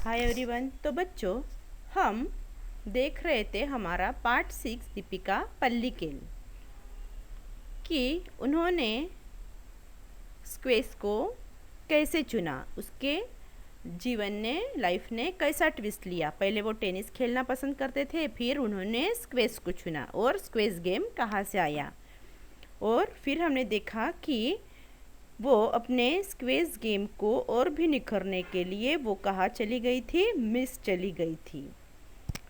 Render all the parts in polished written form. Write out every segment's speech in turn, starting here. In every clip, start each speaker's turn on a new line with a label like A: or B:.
A: Hi everyone. तो बच्चों, हम देख रहे थे हमारा पार्ट 6 दीपिका पल्लिकेल कि उन्होंने स्क्वैश को कैसे चुना, उसके जीवन ने, लाइफ ने कैसा ट्विस्ट लिया। पहले वो टेनिस खेलना पसंद करते थे, फिर उन्होंने स्क्वैश को चुना और स्क्वैश गेम कहाँ से आया। और फिर हमने देखा कि वो अपने स्क्वैश गेम को और भी निखरने के लिए वो कहाँ चली गई थी, मिस चली गई थी।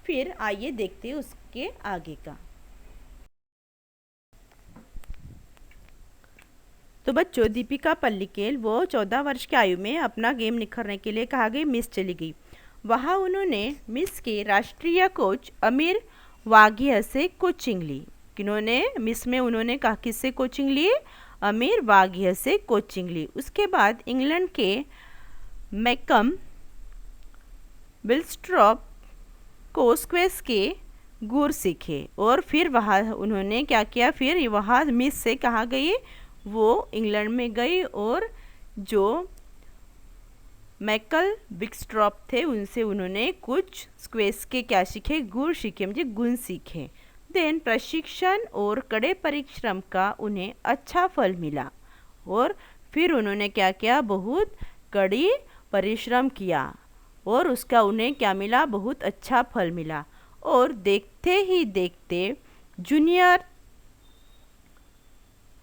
A: फिर आइए देखते हैं उसके आगे का। तो बच्चों, दीपिका पल्लिकेल वो 14 वर्ष की आयु में अपना गेम निखरने के लिए कहाँ गई, मिस चली गई। वहाँ उन्होंने मिस के राष्ट्रीय कोच अमीर वाघिया से कोचिंग ली। किन्होंने मिस में उन्होंने कहा किससे कोचिंग ली, अमीर वाघिया से कोचिंग ली। उसके बाद इंग्लैंड के मैकम बिलस्ट्रॉप को स्क्वैश के गुर सीखे और फिर वहाँ उन्होंने क्या किया, फिर वहाँ मिस से कहाँ गई, वो इंग्लैंड में गई और जो मैकल बिगस्ट्रॉप थे उनसे उन्होंने कुछ स्क्वैश के क्या सीखे, गुर सीखे, मुझे गुण सीखे। देन प्रशिक्षण और कड़े परिश्रम का उन्हें अच्छा फल मिला और फिर उन्होंने क्या किया, बहुत कड़ी परिश्रम किया और उसका उन्हें क्या मिला, बहुत अच्छा फल मिला। और देखते ही देखते जूनियर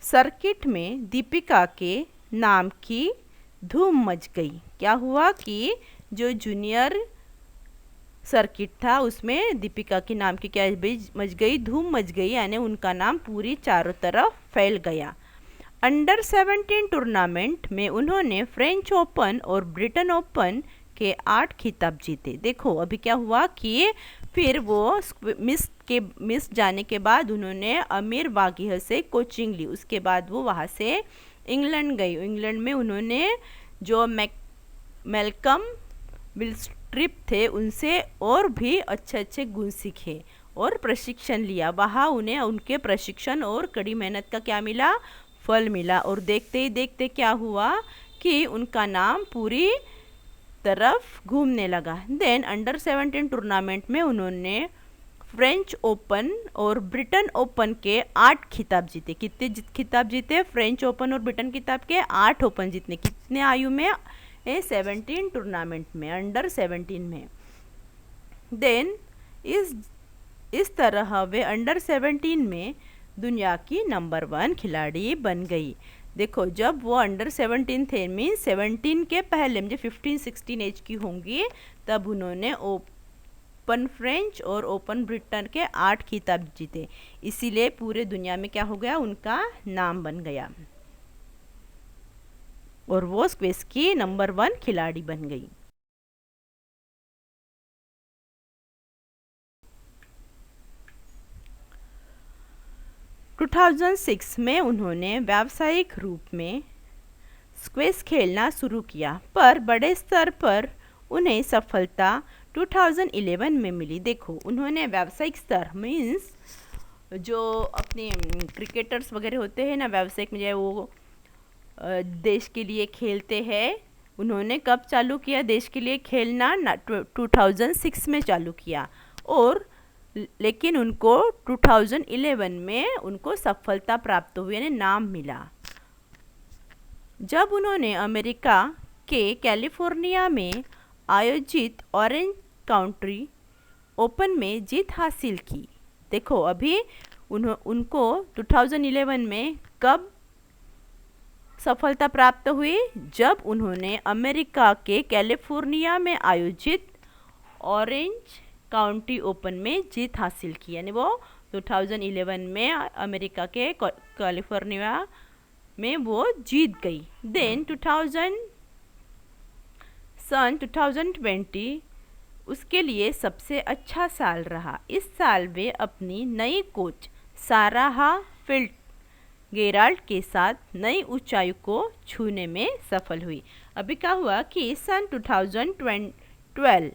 A: सर्किट में दीपिका के नाम की धूम मच गई। क्या हुआ कि जो जूनियर सर्किट था उसमें दीपिका के नाम की क्या मच गई, धूम मच गई, यानी उनका नाम पूरी चारों तरफ फैल गया। अंडर 17 टूर्नामेंट में उन्होंने फ्रेंच ओपन और ब्रिटेन ओपन के 8 खिताब जीते। देखो अभी क्या हुआ कि फिर वो मिस जाने के बाद उन्होंने अमीर वाघिया से कोचिंग ली। उसके बाद वो वहाँ से इंग्लैंड गई। इंग्लैंड में उन्होंने जो मैल्कम बिलस्ट्रिप थे उनसे और भी अच्छे अच्छे गुण सीखे और प्रशिक्षण लिया। वहाँ उन्हें उनके प्रशिक्षण और कड़ी मेहनत का क्या मिला, फल मिला। और देखते ही देखते क्या हुआ कि उनका नाम पूरी तरफ घूमने लगा। देन अंडर 17 टूर्नामेंट में उन्होंने फ्रेंच ओपन और ब्रिटेन ओपन के 8 खिताब जीते। कितने खिताब जीते, फ्रेंच ओपन और ब्रिटेन खिताब के 8 ओपन जीतने। कितने आयु में, 17 टूर्नामेंट में, अंडर 17 में। देन इस तरह वे अंडर 17 में दुनिया की नंबर 1 खिलाड़ी बन गई। देखो जब वो अंडर 17 थे, मीन 17 के पहले, मुझे 15-16 एज की होंगी, तब उन्होंने ओपन फ्रेंच और ओपन ब्रिटेन के 8 खिताब जीते। इसीलिए पूरे दुनिया में क्या हो गया, उनका नाम बन गया और वो स्क्वैश की नंबर 1 खिलाड़ी बन गई। टू 2006 में उन्होंने व्यावसायिक रूप में स्क्वैश खेलना शुरू किया, पर बड़े स्तर पर उन्हें सफलता 2011 में मिली। देखो उन्होंने व्यावसायिक स्तर मीन्स जो अपने क्रिकेटर्स वगैरह होते हैं ना, व्यावसायिक में जो वो देश के लिए खेलते हैं, उन्होंने कब चालू किया देश के लिए खेलना, 2006 में चालू किया। और लेकिन उनको 2011 में उनको सफलता प्राप्त हुई, यानी नाम मिला, जब उन्होंने अमेरिका के कैलिफोर्निया में आयोजित ऑरेंज काउंटी ओपन में जीत हासिल की। देखो अभी उनको 2011 में कब सफलता प्राप्त हुई, जब उन्होंने अमेरिका के कैलिफोर्निया में आयोजित ऑरेंज काउंटी ओपन में जीत हासिल की, यानी वो 2011 में अमेरिका के कैलिफोर्निया में वो जीत गई। देन 2020 उसके लिए सबसे अच्छा साल रहा। इस साल वे अपनी नई कोच साराह फिट्जगेराल्ड के साथ नई ऊंचाई को छूने में सफल हुई। अभी क्या हुआ कि सन 2012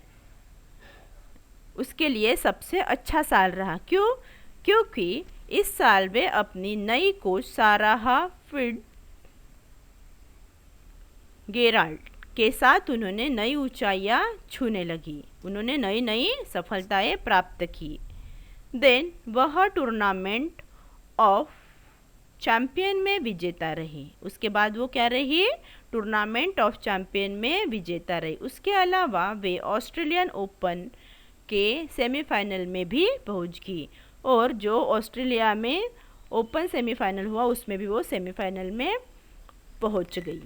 A: उसके लिए सबसे अच्छा साल रहा। क्यों? क्योंकि इस साल वे अपनी नई कोच साराह फिट्जगेराल्ड के साथ उन्होंने नई ऊंचाइयां छूने लगी, उन्होंने नई नई सफलताएं प्राप्त की। देन वह टूर्नामेंट ऑफ चैंपियन में विजेता रही। उसके बाद वो क्या रही? टूर्नामेंट ऑफ चैंपियन में विजेता रही। उसके अलावा वे ऑस्ट्रेलियन ओपन के सेमीफाइनल में भी पहुंच गई, और जो ऑस्ट्रेलिया में ओपन सेमीफाइनल हुआ उसमें भी वो सेमीफाइनल में पहुंच गई।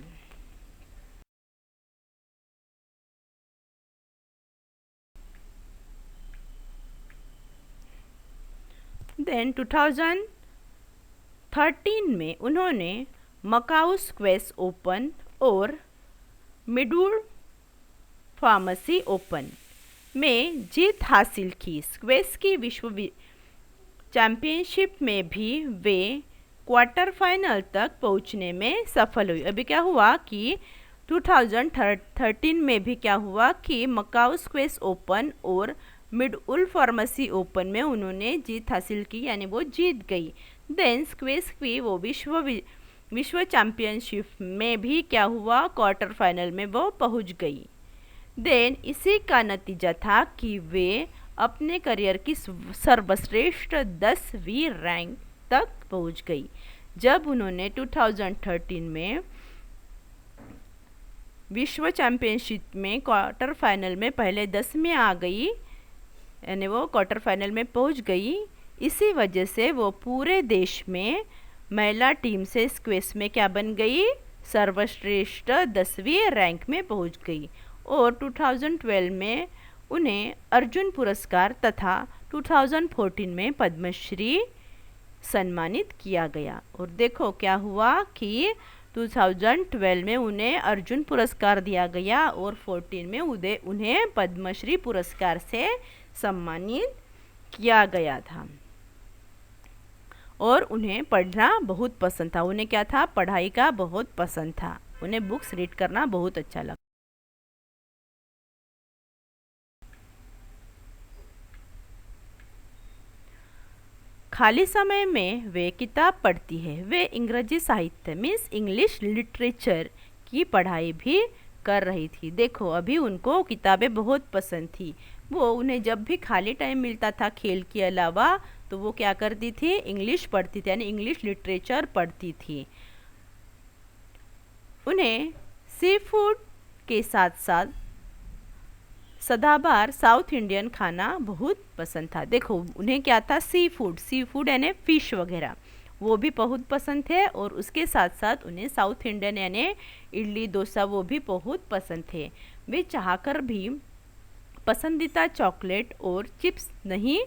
A: देन 2013 में उन्होंने मकाऊ स्क्वैश ओपन और मिडुल फार्मेसी ओपन में जीत हासिल की। स्क्वैश की विश्व चैंपियनशिप में भी वे क्वार्टर फाइनल तक पहुंचने में सफल हुई। अभी क्या हुआ कि 2013 में भी क्या हुआ कि मकाऊ स्क्वैश ओपन और मिडउल फार्मेसी ओपन में उन्होंने जीत हासिल की, यानी वो जीत गई। देन स्क्वैश की वो विश्व चैंपियनशिप में भी क्या हुआ, क्वार्टर फाइनल में वो पहुंच गई। देन इसी का नतीजा था कि वे अपने करियर की सर्वश्रेष्ठ 10वीं रैंक तक पहुंच गई। जब उन्होंने 2013 में विश्व चैंपियनशिप में क्वार्टर फाइनल में पहले 10 में आ गई, यानी वो क्वार्टर फाइनल में पहुंच गई, इसी वजह से वो पूरे देश में महिला टीम से स्क्वैश में क्या बन गई, सर्वश्रेष्ठ 10वीं रैंक में पहुंच गई। और 2012 में उन्हें अर्जुन पुरस्कार तथा 2014 में पद्मश्री सम्मानित किया गया। और देखो क्या हुआ कि 2012 में उन्हें अर्जुन पुरस्कार दिया गया और 14 में उन्हें पद्मश्री पुरस्कार से सम्मानित किया गया था। और उन्हें पढ़ना बहुत पसंद था। उन्हें क्या था, पढ़ाई का बहुत पसंद था, उन्हें बुक्स रीड करना बहुत अच्छा लगा। खाली समय में वे किताब पढ़ती है। वे अंग्रेजी साहित्य मीन्स इंग्लिश लिटरेचर की पढ़ाई भी कर रही थी। देखो अभी उनको किताबें बहुत पसंद थी। वो उन्हें जब भी खाली टाइम मिलता था खेल के अलावा तो वो क्या करती थी, इंग्लिश पढ़ती थी, यानी इंग्लिश लिटरेचर पढ़ती थी। उन्हें सी फूड के साथ साथ सदाबहार साउथ इंडियन खाना बहुत पसंद था। देखो उन्हें क्या था, सी फूड यानी फिश वगैरह वो भी बहुत पसंद थे, और उसके साथ साथ उन्हें साउथ इंडियन यानी इडली डोसा वो भी बहुत पसंद थे। वे चाहकर भी पसंदीदा चॉकलेट और चिप्स नहीं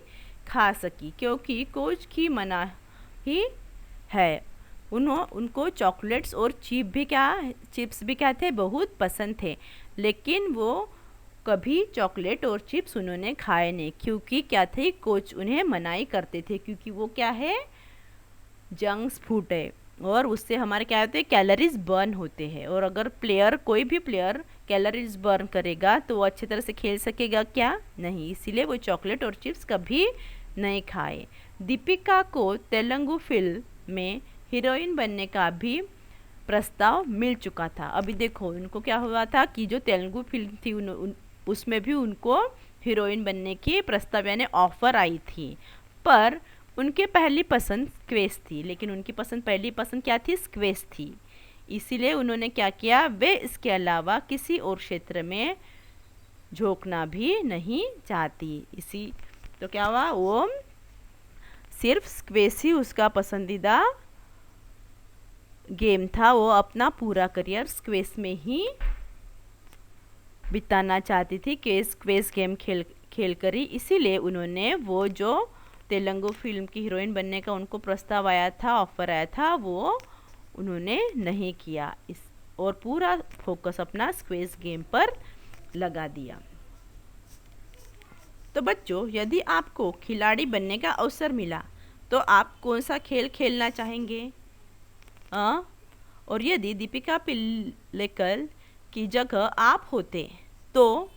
A: खा सकी क्योंकि कोच की मनाही है। उनको चॉकलेट्स और चिप्स भी क्या थे, बहुत पसंद थे, लेकिन वो कभी चॉकलेट और चिप्स उन्होंने खाए नहीं, क्योंकि क्या थे, कोच उन्हें मनाही करते थे, क्योंकि वो क्या है, जंक फूड है और उससे हमारे क्या होते हैं, कैलोरीज बर्न होते हैं। और अगर कोई भी प्लेयर कैलोरीज बर्न करेगा तो वो अच्छी तरह से खेल सकेगा क्या, नहीं। इसीलिए वो चॉकलेट और चिप्स कभी नहीं खाए। दीपिका को तेलुगु फिल्म में हीरोइन बनने का भी प्रस्ताव मिल चुका था। अभी देखो उनको क्या हुआ था कि जो तेलुगु फिल्म थी उसमें भी उनको हीरोइन बनने की प्रस्ताव यानी ऑफर आई थी, पर उनके पहली पसंद स्क्वैश थी। लेकिन उनकी पहली पसंद क्या थी, स्क्वैश थी। इसीलिए उन्होंने क्या किया, वे इसके अलावा किसी और क्षेत्र में झोंकना भी नहीं चाहती। इसी तो क्या हुआ, वो सिर्फ स्क्वैश ही उसका पसंदीदा गेम था। वो अपना पूरा करियर स्क्वैश में ही बिताना चाहती थी कि स्क्वैश गेम खेल कर ही। इसीलिए उन्होंने वो जो तेलुगु फिल्म की हीरोइन बनने का उनको प्रस्ताव आया था, ऑफर आया था, वो उन्होंने नहीं किया और पूरा फोकस अपना स्क्वैश गेम पर लगा दिया। तो बच्चों, यदि आपको खिलाड़ी बनने का अवसर मिला तो आप कौन सा खेल खेलना चाहेंगे? और यदि दीपिका पल्लिकल की जगह आप होते तो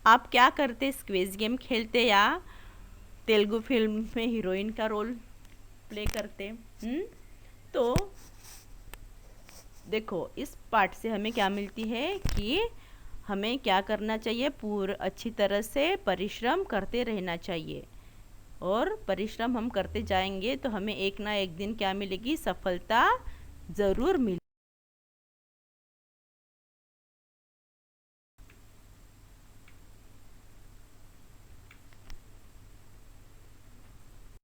A: आप क्या करते, स्क्वैश गेम खेलते या तेलुगु फिल्म में हीरोइन का रोल प्ले करते? तो देखो इस पार्ट से हमें क्या मिलती है कि हमें क्या करना चाहिए, पूरा अच्छी तरह से परिश्रम करते रहना चाहिए। और परिश्रम हम करते जाएंगे तो हमें एक ना एक दिन क्या मिलेगी, सफलता ज़रूर मिलेगी।